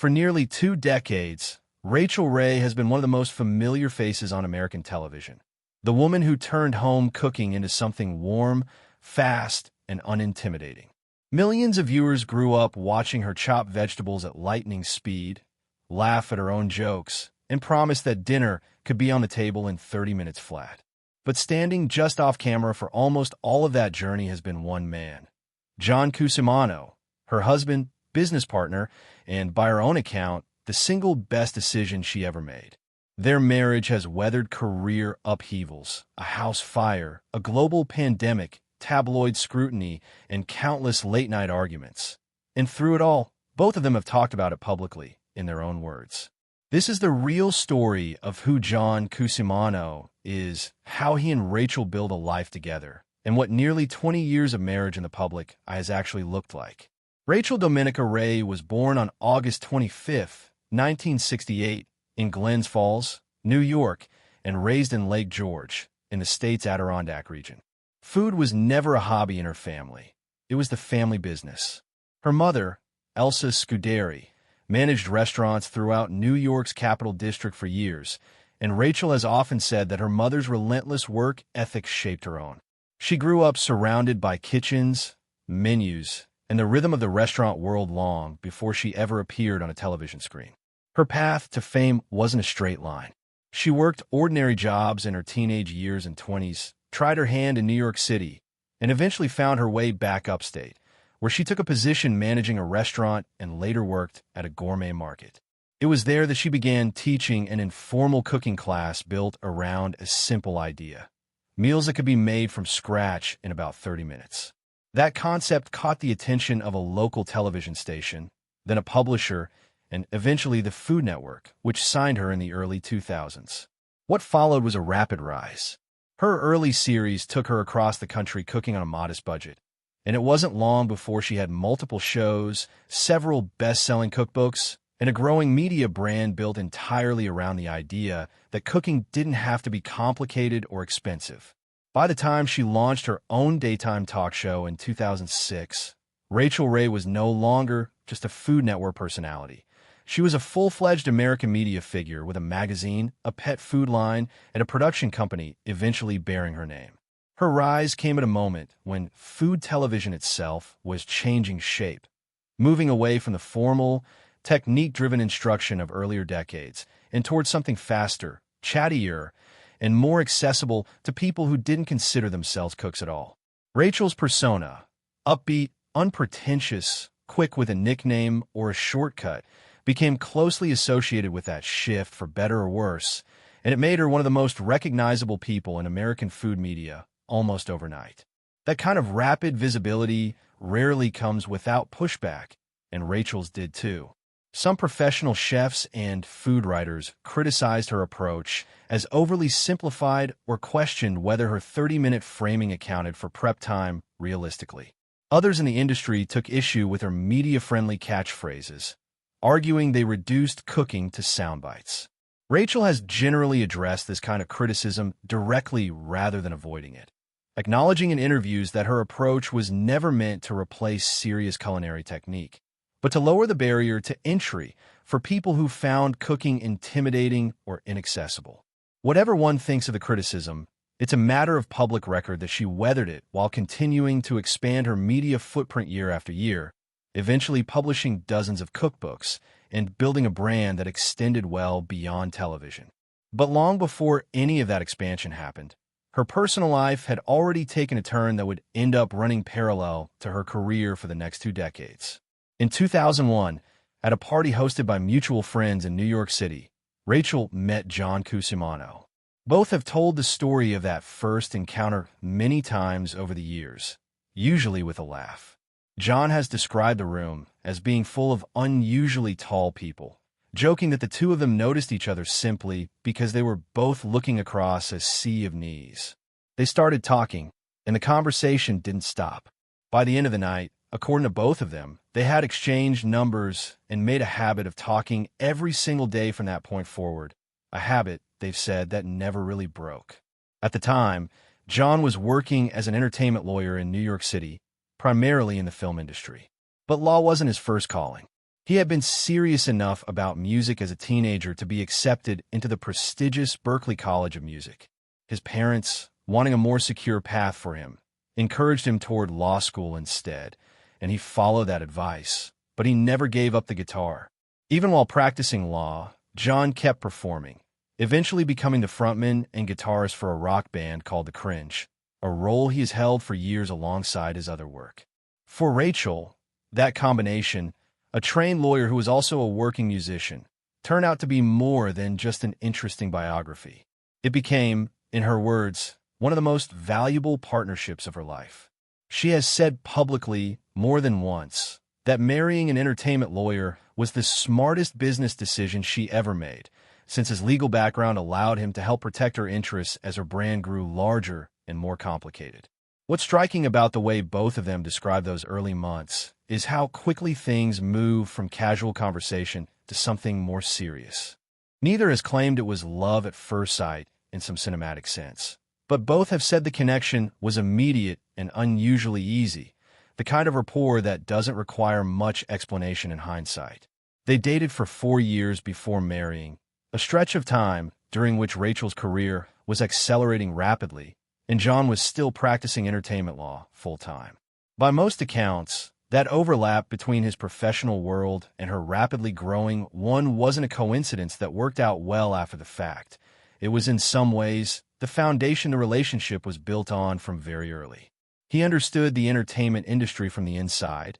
For nearly 2 decades, Rachael Ray has been one of the most familiar faces on American television. The woman who turned home cooking into something warm, fast, and unintimidating. Millions of viewers grew up watching her chop vegetables at lightning speed, laugh at her own jokes, and promise that dinner could be on the table in 30 minutes flat. But standing just off camera for almost all of that journey has been one man, John Cusimano, her husband, business partner, and by her own account, the single best decision she ever made. Their marriage has weathered career upheavals, a house fire, a global pandemic, tabloid scrutiny, and countless late-night arguments. And through it all, both of them have talked about it publicly, in their own words. This is the real story of who John Cusimano is, how he and Rachael build a life together, and what nearly 20 years of marriage in the public has actually looked like. Rachael Dominica Ray was born on August 25, 1968, in Glens Falls, New York, and raised in Lake George, in the state's Adirondack region. Food was never a hobby in her family. It was the family business. Her mother, Elsa Scuderi, managed restaurants throughout New York's Capital District for years, and Rachael has often said that her mother's relentless work ethic shaped her own. She grew up surrounded by kitchens, menus, and the rhythm of the restaurant world long before she ever appeared on a television screen. Her path to fame wasn't a straight line. She worked ordinary jobs in her teenage years and 20s, tried her hand in New York City, and eventually found her way back upstate, where she took a position managing a restaurant and later worked at a gourmet market. It was there that she began teaching an informal cooking class built around a simple idea: meals that could be made from scratch in about 30 minutes. That concept caught the attention of a local television station, then a publisher, and eventually the Food Network, which signed her in the early 2000s. What followed was a rapid rise. Her early series took her across the country cooking on a modest budget, and it wasn't long before she had multiple shows, several best-selling cookbooks, and a growing media brand built entirely around the idea that cooking didn't have to be complicated or expensive. By the time she launched her own daytime talk show in 2006, Rachael Ray was no longer just a Food Network personality. She was a full-fledged American media figure with a magazine, a pet food line, and a production company eventually bearing her name. Her rise came at a moment when food television itself was changing shape, moving away from the formal, technique-driven instruction of earlier decades and towards something faster, chattier, and more accessible to people who didn't consider themselves cooks at all. Rachael's persona, upbeat, unpretentious, quick with a nickname or a shortcut, became closely associated with that shift for better or worse, and it made her one of the most recognizable people in American food media almost overnight. That kind of rapid visibility rarely comes without pushback, and Rachael's did too. Some professional chefs and food writers criticized her approach as overly simplified or questioned whether her 30-minute framing accounted for prep time realistically. Others in the industry took issue with her media-friendly catchphrases, arguing they reduced cooking to sound bites. Rachael has generally addressed this kind of criticism directly rather than avoiding it, acknowledging in interviews that her approach was never meant to replace serious culinary technique, but to lower the barrier to entry for people who found cooking intimidating or inaccessible. Whatever one thinks of the criticism, it's a matter of public record that she weathered it while continuing to expand her media footprint year after year, eventually publishing dozens of cookbooks and building a brand that extended well beyond television. But long before any of that expansion happened, her personal life had already taken a turn that would end up running parallel to her career for the next 2 decades. In 2001, at a party hosted by mutual friends in New York City, Rachael met John Cusimano. Both have told the story of that first encounter many times over the years, usually with a laugh. John has described the room as being full of unusually tall people, joking that the two of them noticed each other simply because they were both looking across a sea of knees. They started talking, and the conversation didn't stop. By the end of the night, according to both of them, they had exchanged numbers and made a habit of talking every single day from that point forward, a habit, they've said, that never really broke. At the time, John was working as an entertainment lawyer in New York City, primarily in the film industry. But law wasn't his first calling. He had been serious enough about music as a teenager to be accepted into the prestigious Berklee College of Music. His parents, wanting a more secure path for him, encouraged him toward law school instead, and he followed that advice. But he never gave up the guitar. Even while practicing law, John kept performing, eventually becoming the frontman and guitarist for a rock band called The Cringe, a role he has held for years alongside his other work. For Rachael, that combination, a trained lawyer who was also a working musician, turned out to be more than just an interesting biography. It became, in her words, one of the most valuable partnerships of her life. She has said publicly more than once that marrying an entertainment lawyer was the smartest business decision she ever made, since his legal background allowed him to help protect her interests as her brand grew larger and more complicated. What's striking about the way both of them describe those early months is how quickly things move from casual conversation to something more serious. Neither has claimed it was love at first sight in some cinematic sense, but both have said the connection was immediate and unusually easy, the kind of rapport that doesn't require much explanation in hindsight. They dated for 4 years before marrying, a stretch of time during which Rachael's career was accelerating rapidly, and John was still practicing entertainment law full-time. By most accounts, that overlap between his professional world and her rapidly growing one wasn't a coincidence that worked out well after the fact. It was in some ways the foundation the relationship was built on from very early. He understood the entertainment industry from the inside,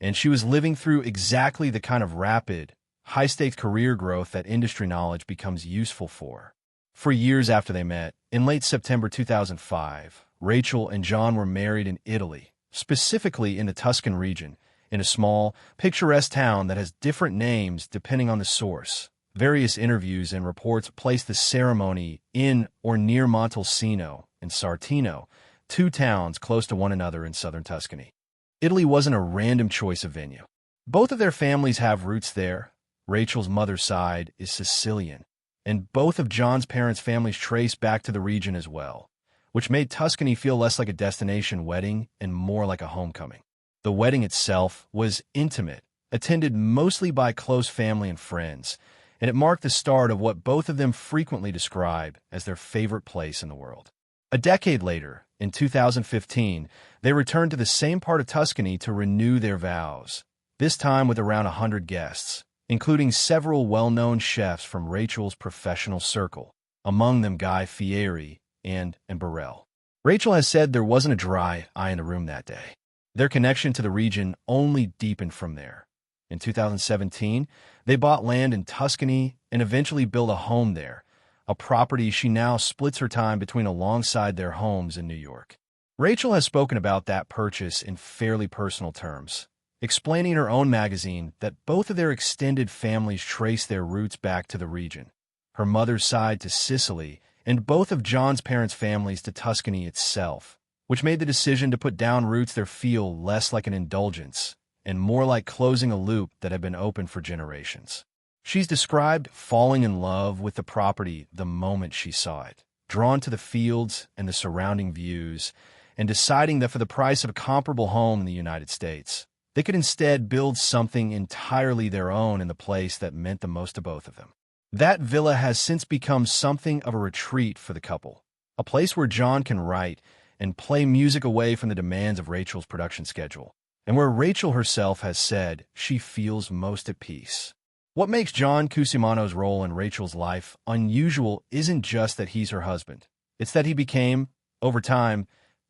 and she was living through exactly the kind of rapid, high-stakes career growth that industry knowledge becomes useful for. For years after they met, in late September 2005, Rachael and John were married in Italy, specifically in the Tuscan region, in a small, picturesque town that has different names depending on the source. Various interviews and reports place the ceremony in or near Montalcino and Sartino, 2 towns close to one another in southern Tuscany. Italy wasn't a random choice of venue. Both of their families have roots there. Rachael's mother's side is Sicilian, and both of John's parents' families trace back to the region as well, which made Tuscany feel less like a destination wedding and more like a homecoming. The wedding itself was intimate, attended mostly by close family and friends, and it marked the start of what both of them frequently describe as their favorite place in the world. A decade later, in 2015, they returned to the same part of Tuscany to renew their vows, this time with around 100 guests, including several well-known chefs from Rachael's professional circle, among them Guy Fieri and Burrell. Rachael has said there wasn't a dry eye in the room that day. Their connection to the region only deepened from there. In 2017, they bought land in Tuscany and eventually built a home there, a property she now splits her time between alongside their homes in New York. Rachael has spoken about that purchase in fairly personal terms, explaining in her own magazine that both of their extended families trace their roots back to the region, her mother's side to Sicily, and both of John's parents' families to Tuscany itself, which made the decision to put down roots there feel less like an indulgence and more like closing a loop that had been open for generations. She's described falling in love with the property the moment she saw it, drawn to the fields and the surrounding views, and deciding that for the price of a comparable home in the United States, they could instead build something entirely their own in the place that meant the most to both of them. That villa has since become something of a retreat for the couple, a place where John can write and play music away from the demands of Rachael's production schedule, and where Rachael herself has said she feels most at peace. What makes John Cusimano's role in Rachael's life unusual isn't just that he's her husband. It's that he became, over time,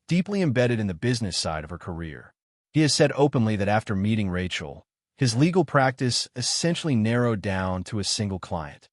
deeply embedded in the business side of her career. He has said openly that after meeting Rachael, his legal practice essentially narrowed down to a single client,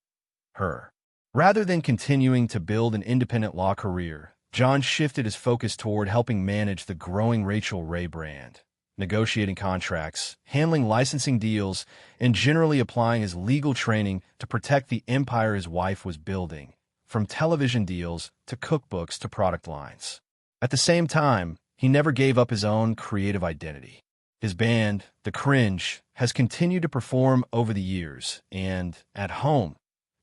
her. Rather than continuing to build an independent law career, John shifted his focus toward helping manage the growing Rachael Ray brand, negotiating contracts, handling licensing deals, and generally applying his legal training to protect the empire his wife was building, from television deals to cookbooks to product lines. At the same time, he never gave up his own creative identity. His band, The Cringe, has continued to perform over the years, and, at home,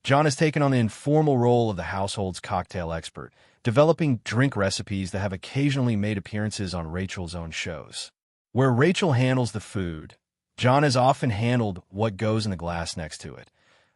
John has taken on the informal role of the household's cocktail expert, developing drink recipes that have occasionally made appearances on Rachael's own shows. Where Rachael handles the food, John has often handled what goes in the glass next to it,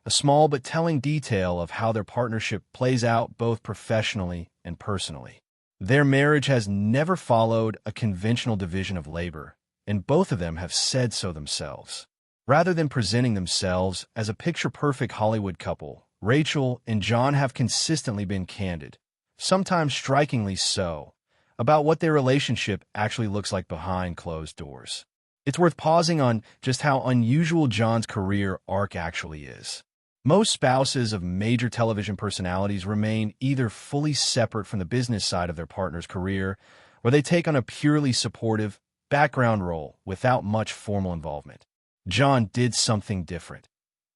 a small but telling detail of how their partnership plays out both professionally and personally. Their marriage has never followed a conventional division of labor, and both of them have said so themselves. Rather than presenting themselves as a picture-perfect Hollywood couple, Rachael and John have consistently been candid, sometimes strikingly so, about what their relationship actually looks like behind closed doors. It's worth pausing on just how unusual John's career arc actually is. Most spouses of major television personalities remain either fully separate from the business side of their partner's career, or they take on a purely supportive, background role without much formal involvement. John did something different.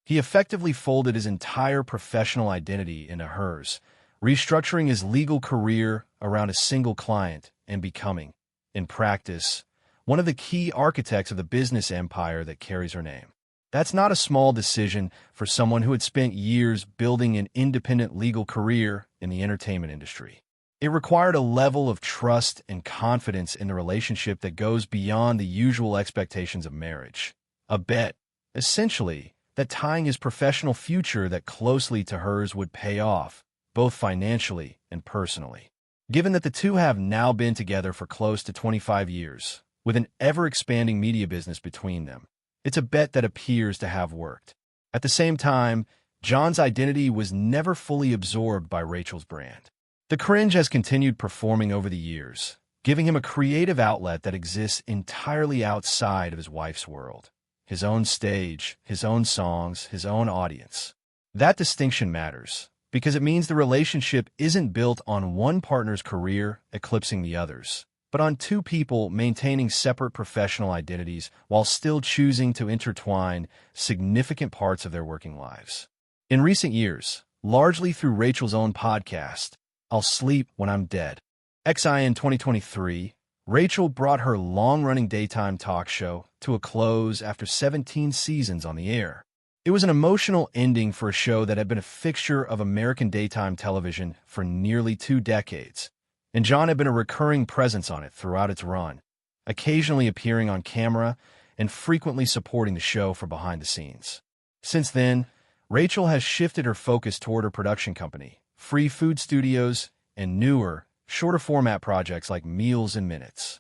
He effectively folded his entire professional identity into hers, restructuring his legal career around a single client and becoming, in practice, one of the key architects of the business empire that carries her name. That's not a small decision for someone who had spent years building an independent legal career in the entertainment industry. It required a level of trust and confidence in the relationship that goes beyond the usual expectations of marriage. A bet, essentially, that tying his professional future that closely to hers would pay off, both financially and personally. Given that the two have now been together for close to 25 years, with an ever-expanding media business between them, it's a bet that appears to have worked. At the same time, John's identity was never fully absorbed by Rachael's brand. The Cringe has continued performing over the years, giving him a creative outlet that exists entirely outside of his wife's world. His own stage, his own songs, his own audience. That distinction matters, because it means the relationship isn't built on one partner's career eclipsing the other's, but on two people maintaining separate professional identities while still choosing to intertwine significant parts of their working lives. In recent years, largely through Rachael's own podcast, I'll Sleep When I'm Dead, in 2023, Rachael brought her long-running daytime talk show to a close after 17 seasons on the air. It was an emotional ending for a show that had been a fixture of American daytime television for nearly 2 decades, and John had been a recurring presence on it throughout its run, occasionally appearing on camera and frequently supporting the show from behind the scenes. Since then, Rachael has shifted her focus toward her production company, Free Food Studios, and newer, shorter format projects like Meals and Minutes.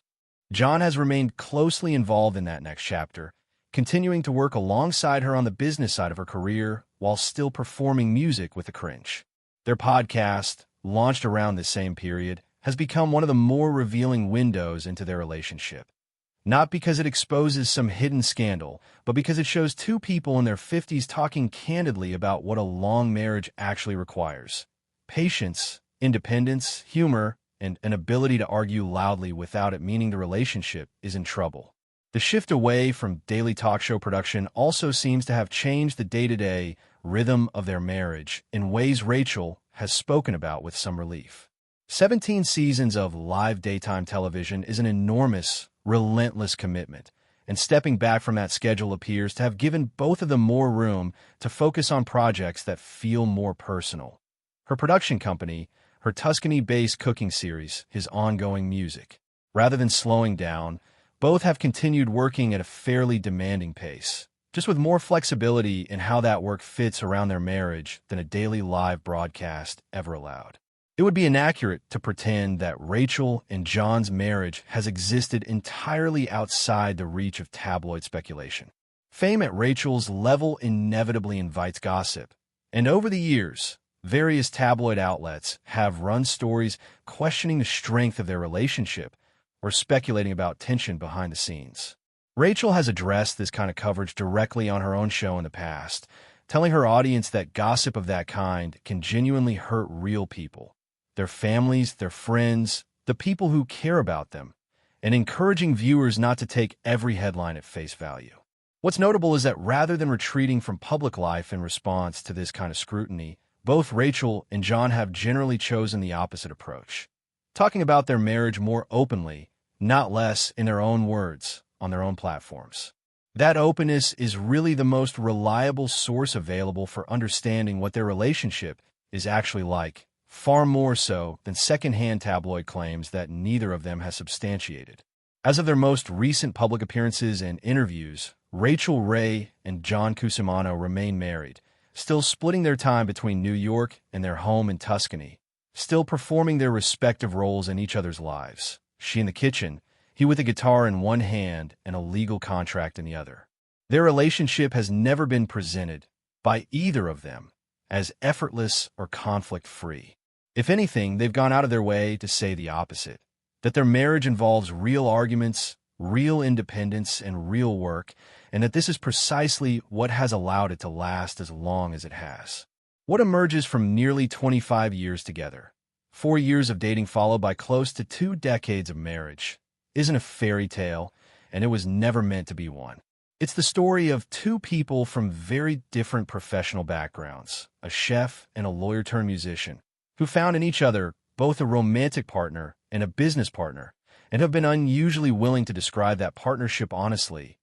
John has remained closely involved in that next chapter, continuing to work alongside her on the business side of her career while still performing music with the Cringe. Their podcast, launched around this same period, has become one of the more revealing windows into their relationship. Not because it exposes some hidden scandal, but because it shows two people in their 50s talking candidly about what a long marriage actually requires. Patience, independence, humor, and an ability to argue loudly without it meaning the relationship is in trouble. The shift away from daily talk show production also seems to have changed the day-to-day rhythm of their marriage in ways Rachael has spoken about with some relief. 17 seasons of live daytime television is an enormous, relentless commitment, and stepping back from that schedule appears to have given both of them more room to focus on projects that feel more personal. Her production company, her Tuscany-based cooking series, his ongoing music. Rather than slowing down, both have continued working at a fairly demanding pace, just with more flexibility in how that work fits around their marriage than a daily live broadcast ever allowed. It would be inaccurate to pretend that Rachael and John's marriage has existed entirely outside the reach of tabloid speculation. Fame at Rachael's level inevitably invites gossip, and over the years, various tabloid outlets have run stories questioning the strength of their relationship or speculating about tension behind the scenes. Rachael has addressed this kind of coverage directly on her own show in the past, telling her audience that gossip of that kind can genuinely hurt real people, their families, their friends, the people who care about them, and encouraging viewers not to take every headline at face value. What's notable is that rather than retreating from public life in response to this kind of scrutiny, both Rachael and John have generally chosen the opposite approach, talking about their marriage more openly, not less in their own words, on their own platforms. That openness is really the most reliable source available for understanding what their relationship is actually like, far more so than second-hand tabloid claims that neither of them has substantiated. As of their most recent public appearances and interviews, Rachael Ray and John Cusimano remain married, still splitting their time between New York and their home in Tuscany, still performing their respective roles in each other's lives. She in the kitchen, he with a guitar in one hand and a legal contract in the other. Their relationship has never been presented, by either of them, as effortless or conflict-free. If anything, they've gone out of their way to say the opposite, that their marriage involves real arguments, real independence, and real work, and that this is precisely what has allowed it to last as long as it has. What emerges from nearly 25 years together, 4 years of dating followed by close to 2 decades of marriage, isn't a fairy tale, and it was never meant to be one. It's the story of two people from very different professional backgrounds, a chef and a lawyer-turned-musician, who found in each other both a romantic partner and a business partner, and have been unusually willing to describe that partnership honestly,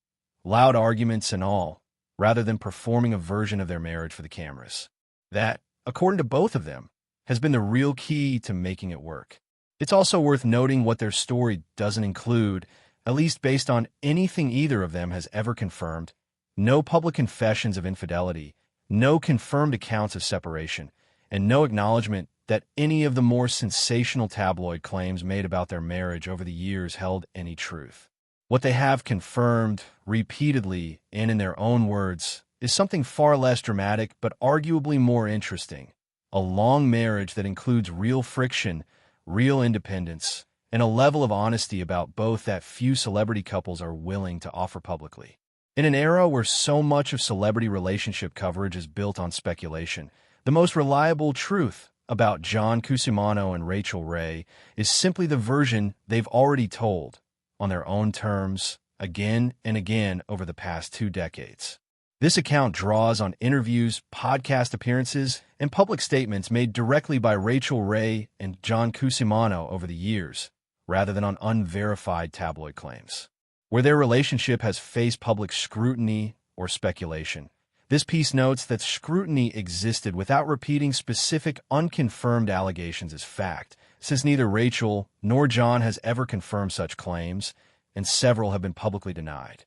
loud arguments and all, rather than performing a version of their marriage for the cameras. That, according to both of them, has been the real key to making it work. It's also worth noting what their story doesn't include, at least based on anything either of them has ever confirmed: no public confessions of infidelity, no confirmed accounts of separation, and no acknowledgement that any of the more sensational tabloid claims made about their marriage over the years held any truth. What they have confirmed, repeatedly and in their own words, is something far less dramatic but arguably more interesting: a long marriage that includes real friction, real independence, and a level of honesty about both that few celebrity couples are willing to offer publicly. In an era where so much of celebrity relationship coverage is built on speculation, the most reliable truth about John Cusimano and Rachael Ray is simply the version they've already told, on their own terms, again and again over the past 2 decades. This account draws on interviews, podcast appearances, and public statements made directly by Rachael Ray and John Cusimano over the years, rather than on unverified tabloid claims. Where their relationship has faced public scrutiny or speculation, this piece notes that scrutiny existed without repeating specific unconfirmed allegations as fact, since neither Rachael nor John has ever confirmed such claims, and several have been publicly denied.